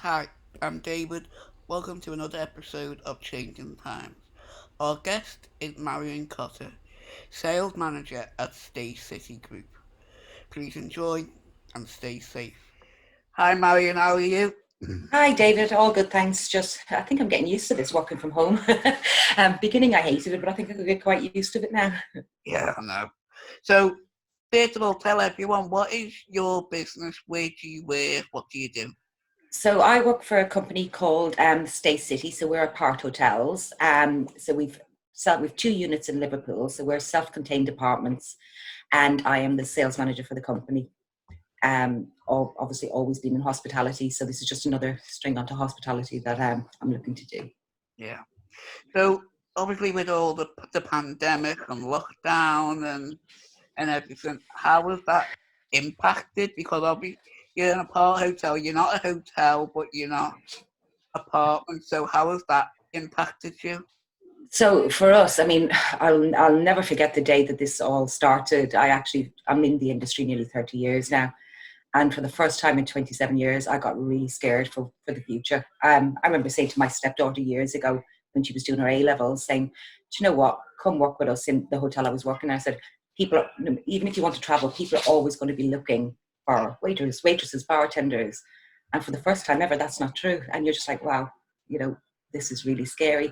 Hi, I'm David. Welcome to another episode of Changing Times. Our guest is Marian Cotter, Sales Manager at Staycity Group. Please enjoy and stay safe. Hi Marian, how are you? Hi, David. All good, thanks. I think I'm getting used to this working from home. Beginning, I hated it, but I think I could get quite used to it now. Yeah, I know. So, first of all, tell everyone what is your business? Where do you work? What do you do? So I work for a company called Staycity. So we're Aparthotels. We've two units in Liverpool. So we're self-contained apartments, and I am the sales manager for the company. Obviously, always been in hospitality. So this is just another string onto hospitality that I'm looking to do. Yeah. So, obviously, with all the pandemic and lockdown and everything. How was that impacted? Because obviously you're in a part hotel, you're not a hotel, but you're not apartment. So how has that impacted you? So for us, I mean, I'll never forget the day that this all started. I'm in the industry nearly 30 years now, and for the first time in 27 years, I got really scared for the future. I remember saying to my stepdaughter years ago when she was doing her A levels, saying, "Do you know what? Come work with us in the hotel I was working." I said, "People, even if you want to travel, people are always going to be looking for waiters, waitresses, bartenders." And for the first time ever, that's not true. And you're just like, wow, you know, this is really scary.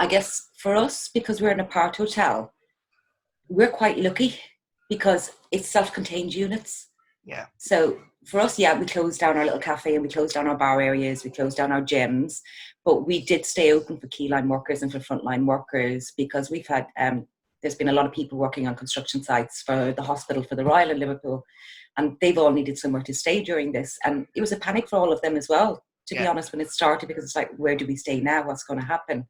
I guess for us, because we're in a part hotel, we're quite lucky because it's self-contained units. Yeah, So for us, yeah, we closed down our little cafe and we closed down our bar areas, we closed down our gyms, but we did stay open for key line workers and for frontline workers because we've had, there's been a lot of people working on construction sites for the hospital for the Royal in Liverpool, and they've all needed somewhere to stay during this. And it was a panic for all of them as well, to be yeah, honest, when it started, because it's like, where do we stay now? What's going to happen?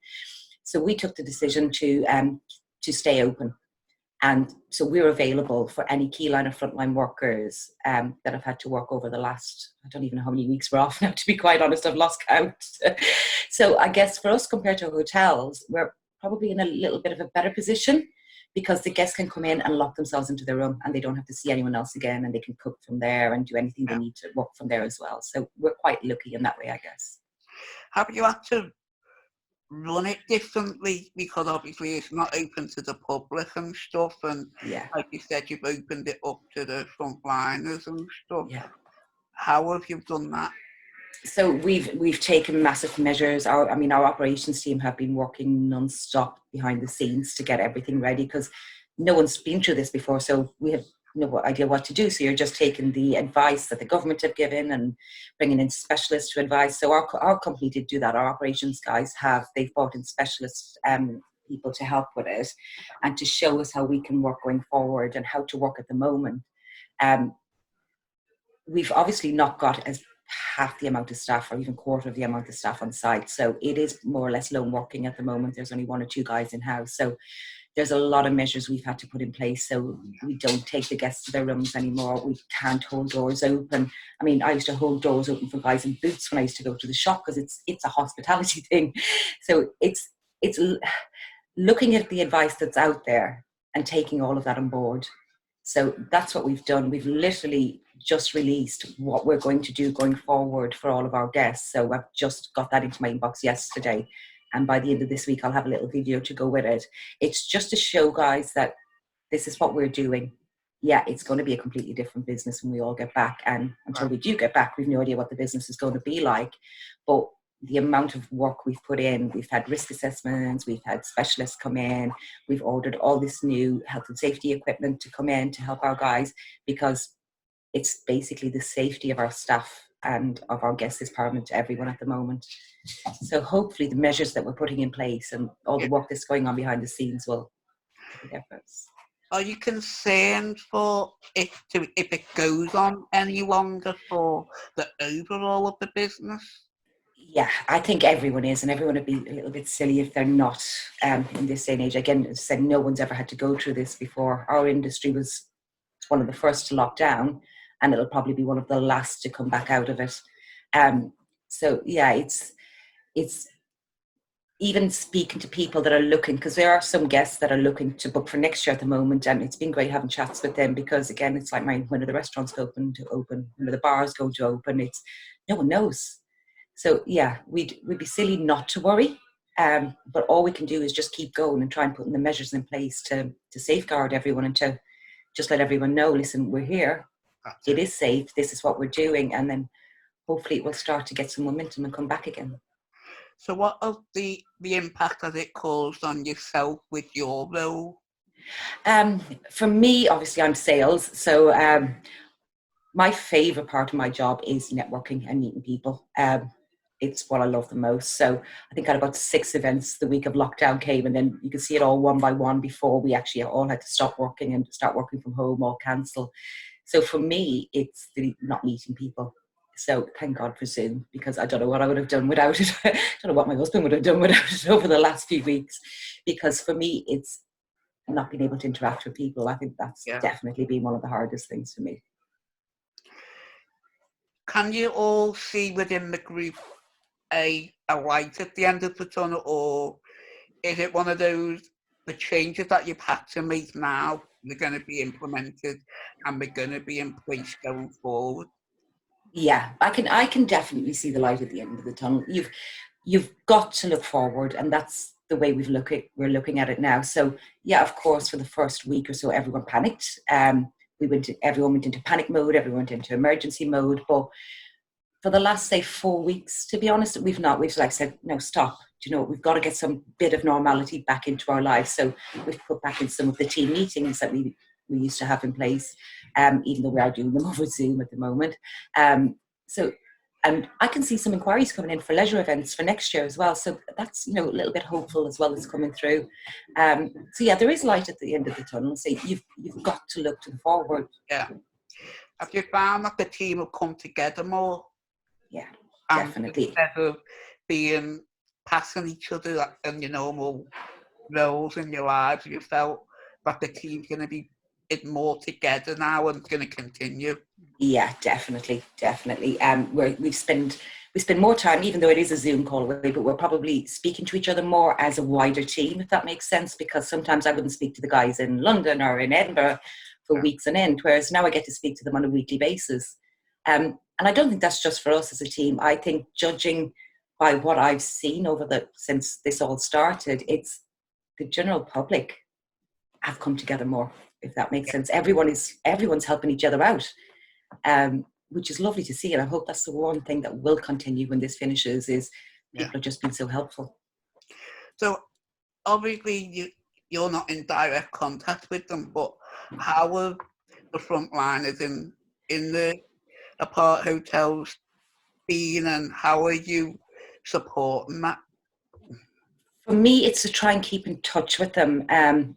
So we took the decision to stay open. And so we're available for any key line or frontline workers that have had to work over the last, I don't even know how many weeks we're off now, to be quite honest, I've lost count. So I guess for us compared to hotels, we're probably in a little bit of a better position because the guests can come in and lock themselves into their room and they don't have to see anyone else again, and they can cook from there and do anything they yeah. need to work from there as well. So we're quite lucky in that way, I guess. Have you had to run it differently because obviously it's not open to the public and stuff, and Yeah. like you said, you've opened it up to the frontliners and stuff. Yeah. How have you done that? So we've taken massive measures. Our operations team have been working non-stop behind the scenes to get everything ready because no one's been through this before. So we have no idea what to do. So you're just taking the advice that the government have given and bringing in specialists to advise. So our company did do that. Our operations guys they've brought in specialist people to help with it and to show us how we can work going forward and how to work at the moment. Um, we've obviously not got as half the amount of staff or even quarter of the amount of staff on site. So it is more or less lone working at the moment. There's only one or two guys in house. So there's a lot of measures we've had to put in place. So we don't take the guests to their rooms anymore. We can't hold doors open. I mean, I used to hold doors open for guys in boots when I used to go to the shop because it's a hospitality thing. So it's looking at the advice that's out there and taking all of that on board. So that's what we've done. We've literally just released what we're going to do going forward for all of our guests. So I've just got that into my inbox yesterday. And by the end of this week, I'll have a little video to go with it. It's just to show guys that this is what we're doing. Yeah, it's going to be a completely different business when we all get back. And until we do get back, we've no idea what the business is going to be like. But the amount of work we've put in, we've had risk assessments, we've had specialists come in, we've ordered all this new health and safety equipment to come in to help our guys, because it's basically the safety of our staff and of our guests is paramount to everyone at the moment. So hopefully the measures that we're putting in place and all the Yeah. work that's going on behind the scenes will make a difference. Are you concerned for it to if it goes on any longer for the overall of the business? Yeah, I think everyone is, and everyone would be a little bit silly if they're not in this day and age. Again, as I said, no one's ever had to go through this before. Our industry was one of the first to lock down, and it'll probably be one of the last to come back out of it. Um, so yeah, it's even speaking to people that are looking, because there are some guests that are looking to book for next year at the moment, and it's been great having chats with them because again, it's like when are the restaurants open to open, when are the bars going to open? It's no one knows. So yeah, we'd be silly not to worry. But all we can do is just keep going and try and put the measures in place to safeguard everyone and to just let everyone know, listen, we're here. It is safe. This is what we're doing. And then hopefully it will start to get some momentum and come back again. So what of the impact has it caused on yourself with your role? For me, obviously, I'm sales. So my favorite part of my job is networking and meeting people. It's what I love the most. So I think I had about 6 events the week of lockdown came, and then you could see it all one by one before we actually all had to stop working and start working from home or cancel. So for me, it's the not meeting people. So thank God for Zoom, because I don't know what I would have done without it. I don't know what my husband would have done without it over the last few weeks. Because for me, it's not being able to interact with people. I think that's definitely been one of the hardest things for me. Can you all see within the group a light at the end of the tunnel, or is it one of those, the changes that you've had to make now, they're going to be implemented and they're going to be in place going forward? Yeah, I can definitely see the light at the end of the tunnel. You've got to look forward, and that's the way we're looking at it now. So yeah, of course, for the first week or so, everyone panicked. Everyone went into panic mode, everyone went into emergency mode. But for the last, say, 4 weeks, to be honest, we've like said, no, stop. Do you know, we've got to get some bit of normality back into our lives. So we've put back in some of the team meetings that we used to have in place, even though we are doing them over Zoom at the moment. And I can see some inquiries coming in for leisure events for next year as well. So that's, a little bit hopeful as well as coming through. So yeah, there is light at the end of the tunnel. So you've got to look to the forward. Yeah. Have you found that the team have come together more? Yeah, definitely. Instead of passing each other in your normal roles in your lives, you felt that the team's going to be more together now and going to continue? Yeah, definitely. We spend more time, even though it is a Zoom call away, but we're probably speaking to each other more as a wider team, if that makes sense, because sometimes I wouldn't speak to the guys in London or in Edinburgh for weeks on end, whereas now I get to speak to them on a weekly basis. And I don't think that's just for us as a team. I think, judging by what I've seen since this all started, it's the general public have come together more, if that makes sense. Everyone's helping each other out, which is lovely to see. And I hope that's the one thing that will continue when this finishes, is people have just been so helpful. So obviously you're not in direct contact with them, but how are the frontliners in the Aparthotels been, and how are you supporting that? For me, it's to try and keep in touch with them.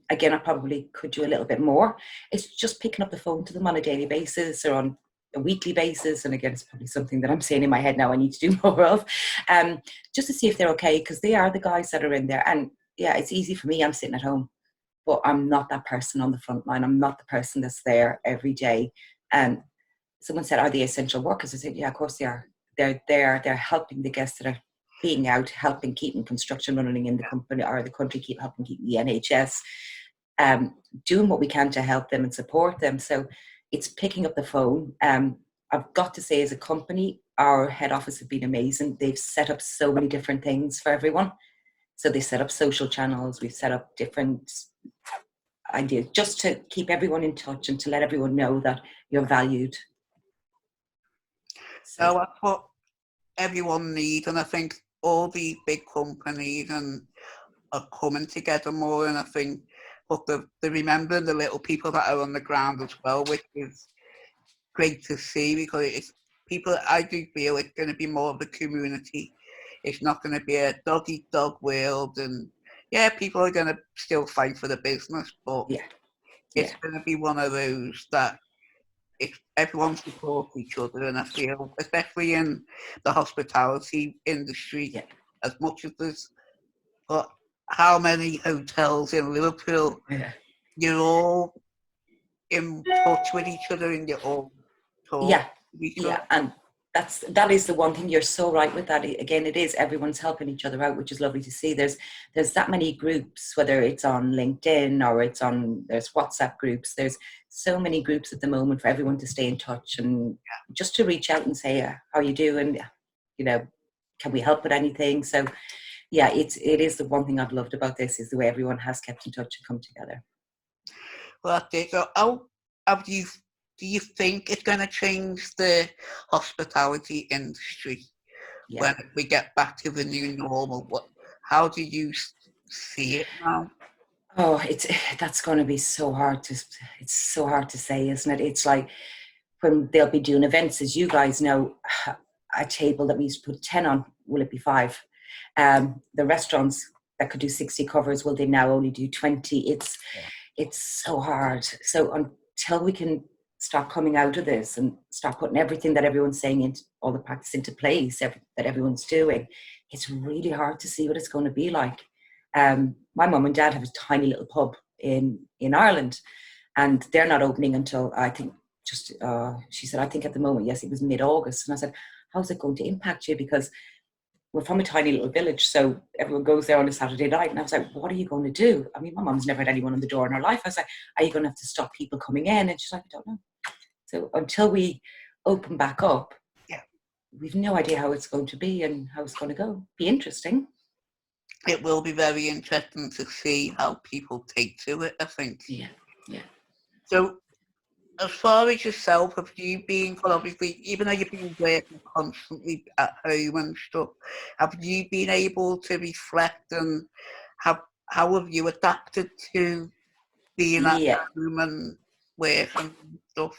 Again, I probably could do a little bit more. It's just picking up the phone to them on a daily basis or on a weekly basis. And again, it's probably something that I'm saying in my head now I need to do more of, just to see if they're okay, because they are the guys that are in there. And yeah, it's easy for me. I'm sitting at home, but I'm not that person on the front line. I'm not the person that's there every day. And someone said, are they essential workers? I said, yeah, of course they are. They're there. They're helping the guests that are being out, helping keeping construction running in the company or the country, helping keep the NHS, doing what we can to help them and support them. So it's picking up the phone. I've got to say, as a company, our head office have been amazing. They've set up so many different things for everyone. So they set up social channels. We've set up different ideas just to keep everyone in touch and to let everyone know that you're valued. So that's what everyone needs, and I think all the big companies are coming together more, and I think, but they remember the little people that are on the ground as well, which is great to see, because it's people. I do feel it's going to be more of a community. It's not going to be a dog-eat-dog world, and yeah, people are going to still fight for the business, but it's going to be one of those that everyone supports each other. And I feel, especially in the hospitality industry, as much as there's got how many hotels in Liverpool, you're all in touch with each other and you're all talk. And that is the one thing. You're so right with that. Again, it is everyone's helping each other out, which is lovely to see. There's that many groups, whether it's on LinkedIn or there's WhatsApp groups. There's so many groups at the moment for everyone to stay in touch and just to reach out and say, how you doing? can we help with anything? So yeah, it is the one thing I've loved about this is the way everyone has kept in touch and come together. Well, that's it. So have you, do you think it's going to change the hospitality industry Yeah. when we get back to the new normal? How do you see it now? Oh, that's going to be so hard to, it's so hard to say, isn't it? It's like when they'll be doing events, as you guys know, a table that we used to put 10 on, will it be 5? The restaurants that could do 60 covers, will they now only do 20? It's so hard. So until we can start coming out of this and start putting everything that everyone's saying into all the practice into place that everyone's doing, it's really hard to see what it's going to be like. My mum and dad have a tiny little pub in Ireland, and they're not opening until I think she said, I think at the moment, yes, it was mid-August. And I said, how's it going to impact you? Because we're from a tiny little village, so everyone goes there on a Saturday night. And I was like, what are you going to do? I mean, my mum's never had anyone on the door in her life. I was like, are you going to have to stop people coming in? And she's like, I don't know. So until we open back up, Yeah, we've no idea how it's going to be and how it's going to go. Be interesting. it will be very interesting to see how people take to it, I think. Yeah. So, as far as yourself, have you been, well, obviously, even though you've been working constantly at home and stuff, have you been able to reflect and how have you adapted to being at Yeah. home and working and stuff?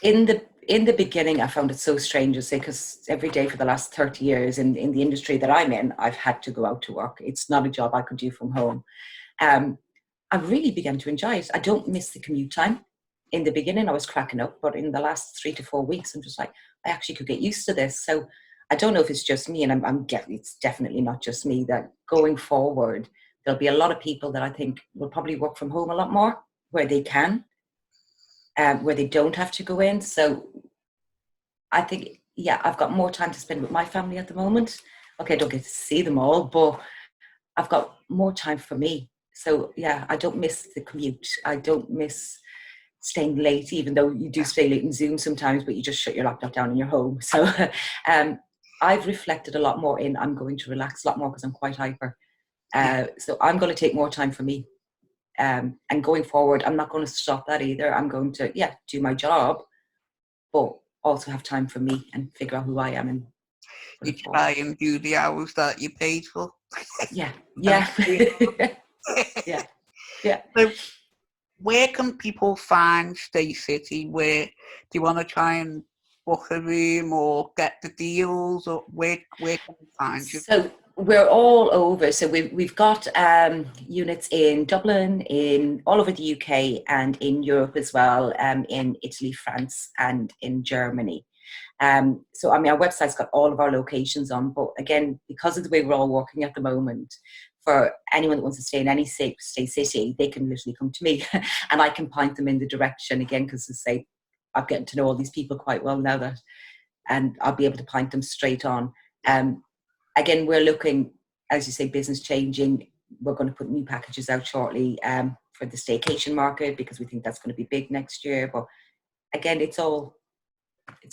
In the beginning, I found it so strange to say, because every day for the last 30 years in the industry that I'm in, I've had to go out to work. It's not a job I could do from home. I really began to enjoy it. I don't miss the commute time. In the beginning, I was cracking up, but in the last 3 to 4 weeks, I'm just like, I actually could get used to this. So I don't know if it's just me, and it's definitely not just me, that going forward, there'll be a lot of people that I think will probably work from home a lot more where they can, where they don't have to go in. So I think, yeah, I've got more time to spend with my family at the moment. Okay, I don't get to see them all, but I've got more time for me. So yeah, I don't miss the commute. I don't miss staying late, even though you do stay late in Zoom sometimes, but you just shut your laptop down in your home. So I've reflected a lot more I'm going to relax a lot more because I'm quite hyper. So I'm going to take more time for me. And going forward, I'm not going to stop that either. I'm going to, do my job, but also have time for me and figure out who I am. And You try and do the hours that you paid for. Yeah. Yeah. So, where can people find Staycity? Where do you want to try and book a room or get the deals, or where can we find you? So we're all over. So we've got units in Dublin, in all over the UK, and in Europe as well, in Italy, France, and in Germany. So I mean, our website's got all of our locations on, but again, because of the way we're all working at the moment, for anyone that wants to stay in any Staycity, they can literally come to me and I can point them in the direction, again, because I'm getting to know all these people quite well now, and I'll be able to point them straight on. Again, we're looking, as you say, business changing. We're going to put new packages out shortly for the staycation market, because we think that's going to be big next year. But again, it's all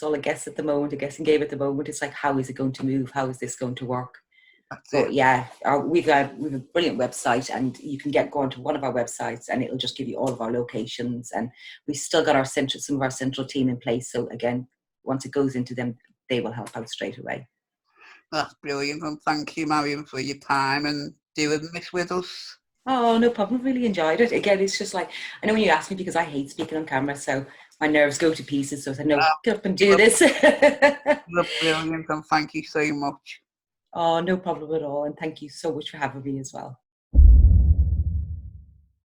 a guess at the moment, a guessing game at the moment. It's like, how is it going to move? How is this going to work? But yeah, we've a brilliant website, and you can go onto one of our websites and it'll just give you all of our locations. And we've still got some of our central team in place. So again, once it goes into them, they will help out straight away. That's brilliant, and thank you, Marian, for your time and doing this with us. Oh, no problem. Really enjoyed it. Again, it's just like, I know when you ask me, because I hate speaking on camera, so my nerves go to pieces. So I said, no, get up and do this. You're brilliant, and thank you so much. Oh, no problem at all. And thank you so much for having me as well.